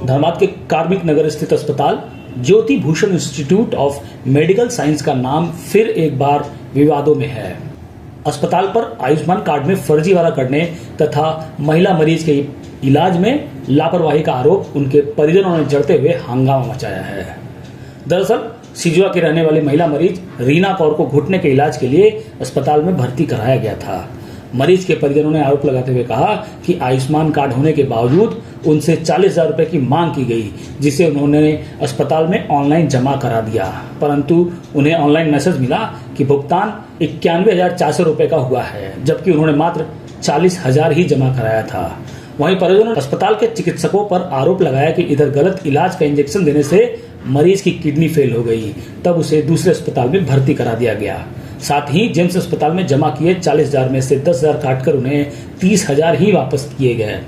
धर्मात के कार्मिक नगर स्थित अस्पताल Jyoti Bhushan institute of medical science का नाम फिर एक बार विवादों में है। अस्पताल पर आयुष्मान कार्ड में फर्जीवाड़ा करने तथा महिला मरीज के इलाज में लापरवाही का आरोप उनके परिजनों ने जड़ते हुए हंगामा मचाया है। दरअसल सिजुआ की रहने वाली महिला मरीज रीना कौर को घुटने के इलाज के लिए अस्पताल में भर्ती कराया गया था। मरीज के परिजनों ने आरोप लगाते हुए कहा कि आयुष्मान कार्ड होने के बावजूद उनसे 40,000 रुपए की मांग की गई, जिसे उन्होंने अस्पताल में ऑनलाइन जमा करा दिया, परंतु उन्हें ऑनलाइन मैसेज मिला कि भुगतान 91,400 रुपए का हुआ है, जबकि उन्होंने मात्र 40,000 ही जमा कराया था। वहीं परिजनों ने अस्पताल के चिकित्सकों पर आरोप लगाया कि इधर गलत इलाज का इंजेक्शन देने से मरीज की किडनी फेल हो गई, तब उसे दूसरे अस्पताल में भर्ती करा दिया गया। साथ ही जेम्स अस्पताल में जमा किए 40,000 में से 10,000 काटकर उन्हें 30,000 ही वापस किए गए।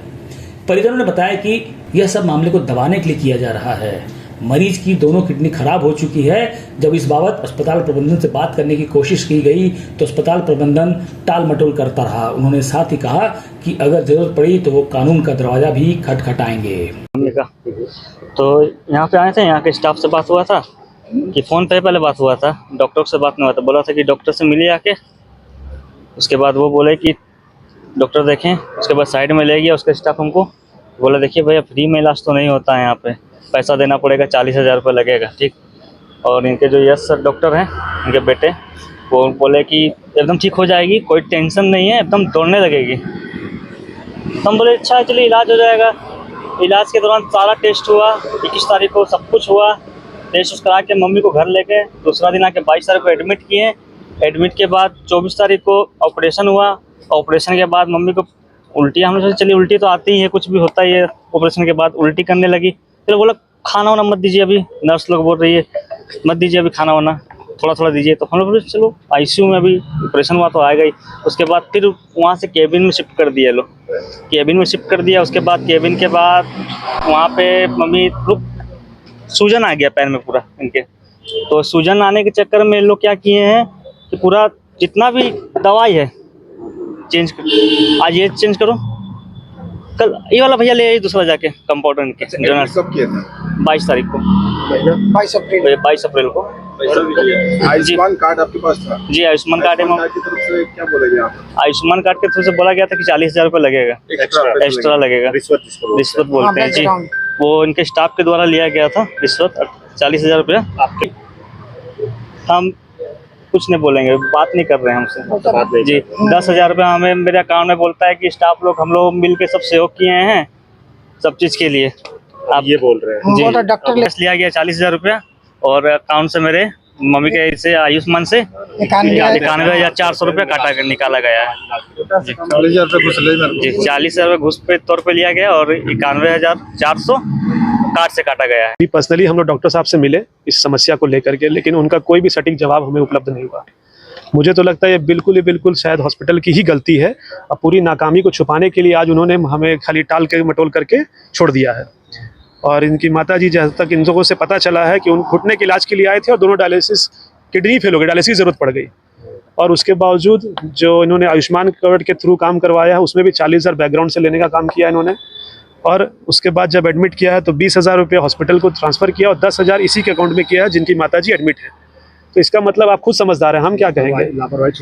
परिजनों ने बताया कि यह सब मामले को दबाने के लिए किया जा रहा है। मरीज की दोनों किडनी खराब हो चुकी है। जब इस बाबत अस्पताल प्रबंधन से बात करने की कोशिश की गई तो अस्पताल प्रबंधन टाल मटोल करता रहा। उन्होंने साथ ही कहा कि अगर जरूरत पड़ी तो वो कानून का दरवाजा भी खटखटाएंगे। तो यहाँ पे आए थे, यहाँ के स्टाफ से बात हुआ था कि फ़ोन पे पहले बात हुआ था, डॉक्टर से बात नहीं हुआ था। बोला था कि डॉक्टर से मिलिए आके। उसके बाद वो बोले कि डॉक्टर देखें, उसके बाद साइड में ले गया उसका स्टाफ हमको। बोला देखिए भैया फ्री में इलाज तो नहीं होता है, यहाँ पे पैसा देना पड़ेगा, 40,000 रुपये लगेगा, ठीक। और इनके जो यस सर डॉक्टर हैं, इनके बेटे, वो बोले कि एकदम ठीक हो जाएगी, कोई टेंशन नहीं है, एकदम दौड़ने लगेगी। तो हम बोले अच्छा चलिए इलाज हो जाएगा। इलाज के दौरान सारा टेस्ट हुआ, 21 तारीख को सब कुछ हुआ। टेस्ट करा के मम्मी को घर लेके दूसरा दिन आके 22 तारीख को एडमिट किए। एडमिट के बाद 24 तारीख को ऑपरेशन हुआ। ऑपरेशन के बाद मम्मी को उल्टी, हमने सोचा चलिए उल्टी तो आती ही है, कुछ भी होता ही है। ऑपरेशन के बाद उल्टी करने लगी। फिर बोला खाना वाना मत दीजिए, अभी नर्स लोग बोल रही है मत दीजिए अभी खाना वाना, थोड़ा थोड़ा दीजिए। तो हम लोग बोले चलो ICU में अभी ऑपरेशन हुआ तो आ गई। उसके बाद फिर वहाँ से केबिन में शिफ्ट कर दिया लोग, केबिन में शिफ्ट कर दिया। उसके बाद केबिन के बाद वहाँ पे मम्मी सूजन आ गया पैर में पूरा इनके। तो सूजन आने के चक्कर में लोग क्या किए हैं कि पूरा जितना भी दवाई है चेंज कर, आज ये चेंज करो, कल ये वाला भैया ले आइए दूसरा जाके कंपाउंडर के। कब किया था? 22 तारीख को, 22 अप्रैल को। आयुष्मान कार्ड आपके पास था? जी आयुष्मान कार्ड है। की तरफ से क्या बोला गया? आयुष्मान कार्ड के थ्रू से बोला गया था कि 40,000 रुपये लगेगा, एक्स्ट्रा लगेगा। रिश्वत बोलते हैं जी, वो इनके स्टाफ के द्वारा लिया गया था रिश्वत, 40,000 रुपया। आपके हम कुछ नहीं बोलेंगे, बात नहीं कर रहे हैं हमसे जी। 10,000 रुपया हमें मेरे अकाउंट में बोलता है कि स्टाफ लोग हम लोग मिल के सब सहयोग किए हैं सब चीज़ के लिए। आप ये बोल रहे हैं जी। डॉक्टर लिया गया 40,000 रुपया और अकाउंट से मेरे मम्मी के से आयुष्मान से 91,400 रुपया काटा कर निकाला गया है जी। 40,000 रुपये घूस पे तौर पे लिया गया और 91,400 कार्ड से काटा गया है। पर्सनली हम लोग डॉक्टर साहब से मिले इस समस्या को लेकर के, लेकिन उनका कोई भी सटीक जवाब हमें उपलब्ध नहीं हुआ। मुझे तो लगता है ये बिल्कुल ही बिल्कुल शायद हॉस्पिटल की ही गलती है। अब पूरी नाकामी को छुपाने के लिए आज उन्होंने हमें खाली टाल के मटोल करके छोड़ दिया है। और इनकी माताजी जहाँ तक इन लोगों से पता चला है कि उन घुटने के इलाज के लिए आए थे और दोनों डायलिसिस, किडनी फेल हो गई, डायलिसिस की जरूरत पड़ गई। और उसके बावजूद जो इन्होंने आयुष्मान कार्ड के थ्रू काम करवाया है उसमें भी 40,000 बैकग्राउंड से लेने का काम किया इन्होंने। और उसके बाद जब एडमिट किया है तो 20,000 रुपये हॉस्पिटल को ट्रांसफ़र किया और 10,000 इसी के अकाउंट में किया है जिनकी माताजी एडमिट है। तो इसका मतलब आप खुद समझदार हैं, हम क्या कहेंगे,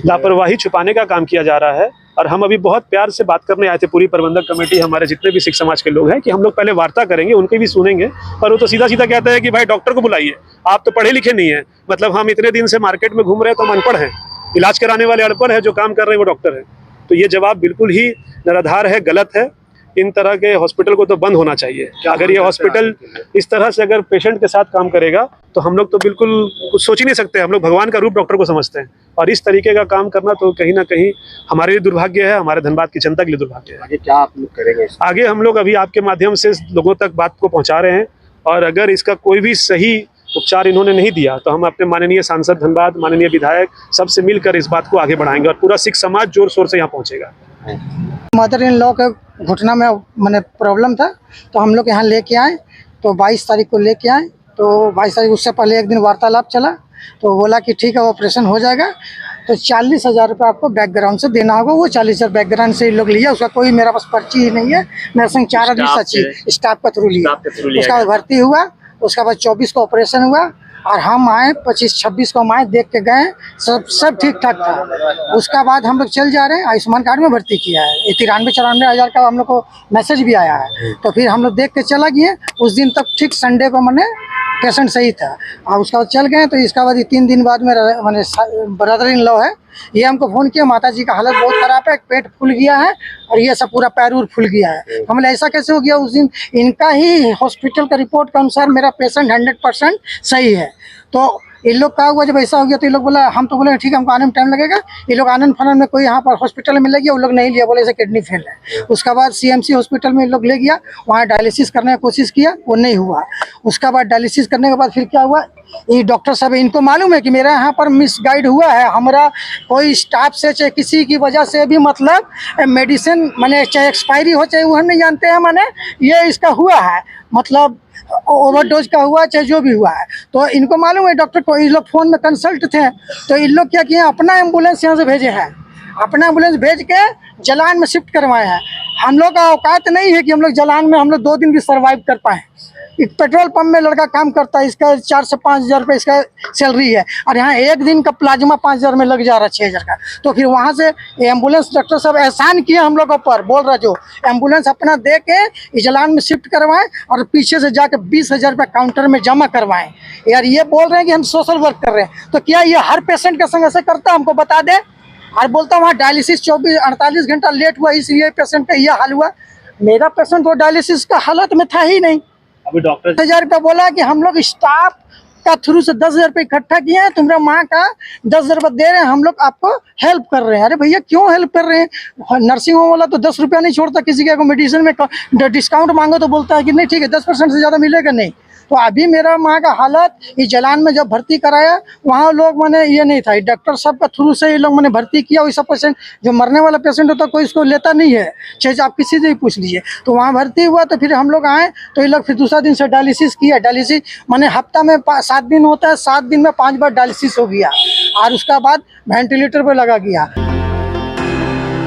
लापरवाही छुपाने का काम किया जा रहा है। और हम अभी बहुत प्यार से बात करने आए थे, पूरी प्रबंधक कमेटी, हमारे जितने भी सिख समाज के लोग हैं, कि हम लोग पहले वार्ता करेंगे, उनकी भी सुनेंगे। पर वो तो सीधा सीधा कहता है कि भाई डॉक्टर को बुलाइए, आप तो पढ़े लिखे नहीं है। मतलब हम इतने दिन से मार्केट में घूम रहे हैं तो हम अनपढ़ हैं, इलाज कराने वाले अनपढ़ है, जो काम कर रहे हैं वो डॉक्टर है। तो ये जवाब बिल्कुल ही निराधार है, गलत है। इन तरह के हॉस्पिटल को तो बंद होना चाहिए। अगर ये हॉस्पिटल इस तरह से अगर पेशेंट के साथ काम करेगा तो हम लोग तो बिल्कुल कुछ सोच ही नहीं सकते। हम लोग भगवान का रूप डॉक्टर को समझते हैं और इस तरीके का काम करना तो कहीं ना कहीं हमारे लिए दुर्भाग्य है, हमारे धनबाद की जनता के लिए दुर्भाग्य है। आगे क्या आप लोग करेंगे? आगे हम लोग अभी आपके माध्यम से लोगों तक बात को पहुँचा रहे हैं और अगर इसका कोई भी सही उपचार इन्होंने नहीं दिया तो हम अपने माननीय सांसद धनबाद, माननीय विधायक सबसे मिलकर इस बात को आगे बढ़ाएंगे और पूरा सिख समाज जोर शोर से यहाँ पहुँचेगा। मदर इन लॉ के घुटना में मैंने प्रॉब्लम था तो हम लोग यहाँ लेके आए, तो 22 तारीख को लेके आए। तो 22 तारीख उससे पहले एक दिन वार्तालाप चला तो बोला कि ठीक है ऑपरेशन हो जाएगा। तो 40,000 रुपये आपको बैकग्राउंड से देना होगा। वो 40,000 बैकग्राउंड से ये लोग लिया, उसका कोई मेरा पास पर्ची ही नहीं है। मेरे संग 4 आदमी सचिव स्टाफ के थ्रू लिया, उसका बाद भर्ती हुआ, उसके बाद 24 को ऑपरेशन हुआ और हम आए 25-26 को हम आए, देख के गए, सब ठीक ठाक था। उसका बाद हम लोग चल जा रहे हैं, आयुष्मान कार्ड में भर्ती किया है। ये 93-94 हज़ार का हम लोग को मैसेज भी आया है। तो फिर हम लोग देख के चला गए, उस दिन तक ठीक संडे को मैंने पेशेंट सही था और उसका बाद चल गए। तो इसका बाद 3 दिन बाद मेरा मैंने ब्रदर इन लॉ है, ये हमको फ़ोन किया, माता जी का हालत बहुत ख़राब है, पेट फूल गया है और ये सब पूरा पैर उर फूल गया है। हमने ऐसा कैसे हो गया? उस दिन इनका ही हॉस्पिटल का रिपोर्ट के अनुसार मेरा पेशेंट 100% सही है। तो इन लोग का हुआ, जब ऐसा हो गया तो ये लोग बोला, हम तो बोले ठीक है हमको आने में टाइम लगेगा। ये लोग आनंद फानंद में कोई यहाँ पर हॉस्पिटल में ले गया, वो लोग नहीं लिया, बोले ऐसे किडनी फेल है। उसका बाद CMC हॉस्पिटल में लोग ले गया, वहाँ डायलिसिस करने की कोशिश किया, वो नहीं हुआ। उसका बाद डायलिसिस करने के बाद फिर क्या हुआ, ये डॉक्टर साहब इनको मालूम है कि मेरा यहाँ पर मिसगाइड हुआ है, हमारा कोई स्टाफ से चाहे किसी की वजह से भी मतलब मेडिसिन माने चाहे एक्सपायरी हो चाहे वो हम नहीं जानते हैं, माने ये इसका हुआ है, मतलब ओवरडोज का हुआ चाहे जो भी हुआ है। तो इनको मालूम है डॉक्टर को, ये लोग फ़ोन में कंसल्ट थे, तो इन लोग क्या किए, अपना एम्बुलेंस यहाँ से भेजे हैं, अपना एम्बुलेंस भेज के जलान में शिफ्ट करवाए हैं। हम लोग का औकात नहीं है कि हम लोग जलान में हम लोग 2 दिन भी सर्वाइव कर पाएँ। एक पेट्रोल पंप में लड़का काम करता है, इसका 4 से 5 हज़ार रुपये इसका सैलरी है और यहाँ एक दिन का प्लाज्मा 5,000 में लग जा रहा है, 6,000 का। तो फिर वहाँ से एम्बुलेंस डॉक्टर साहब एहसान किया हम लोगों पर, बोल रहा जो एम्बुलेंस अपना दे के इजलान में शिफ्ट करवाएं और पीछे से जाके 20,000 रुपये काउंटर में जमा करवाएं। यार ये बोल रहे हैं कि हम सोशल वर्क कर रहे हैं, तो क्या ये हर पेशेंट के संग ऐसे करता, हमको बता दे। और बोलता वहाँ डायलिसिस 48 घंटा लेट हुआ, इसलिए पेशेंट का यह हाल हुआ। मेरा पेशेंट वो डायलिसिस का हालत में था ही नहीं। अभी डॉक्टर 10,000 रुपया बोला कि हम लोग स्टाफ का थ्रू से 10,000 रुपये इकट्ठा किए हैं, तुम्हारा माँ का 10,000 रुपये दे रहे हैं, हम लोग आपको हेल्प कर रहे हैं। अरे भैया क्यों हेल्प कर रहे हैं? नर्सिंग होम वाला तो 10 रुपया नहीं छोड़ता, किसी के मेडिसिन में डिस्काउंट मांगो तो बोलता है कि नहीं ठीक है 10% से ज़्यादा मिलेगा नहीं। तो अभी मेरा माँ का हालत, ये जलान में जब भर्ती कराया वहाँ लोग मैंने ये नहीं था, डॉक्टर साहब का थ्रू से ये लोग मैंने भर्ती किया। वैसा पेशेंट जो मरने वाला पेशेंट होता कोई इसको लेता नहीं है, चाहे आप किसी से भी पूछ लीजिए। तो वहाँ भर्ती हुआ, तो फिर हम लोग आए तो ये लोग फिर दूसरा दिन से डायलिसिस किया। डायलिसिस मैंने हफ्ता में 7 दिन होता है, 7 दिन में 5 बार डायलिसिस हो गया और उसका बाद वेंटिलेटर पर लगा गया।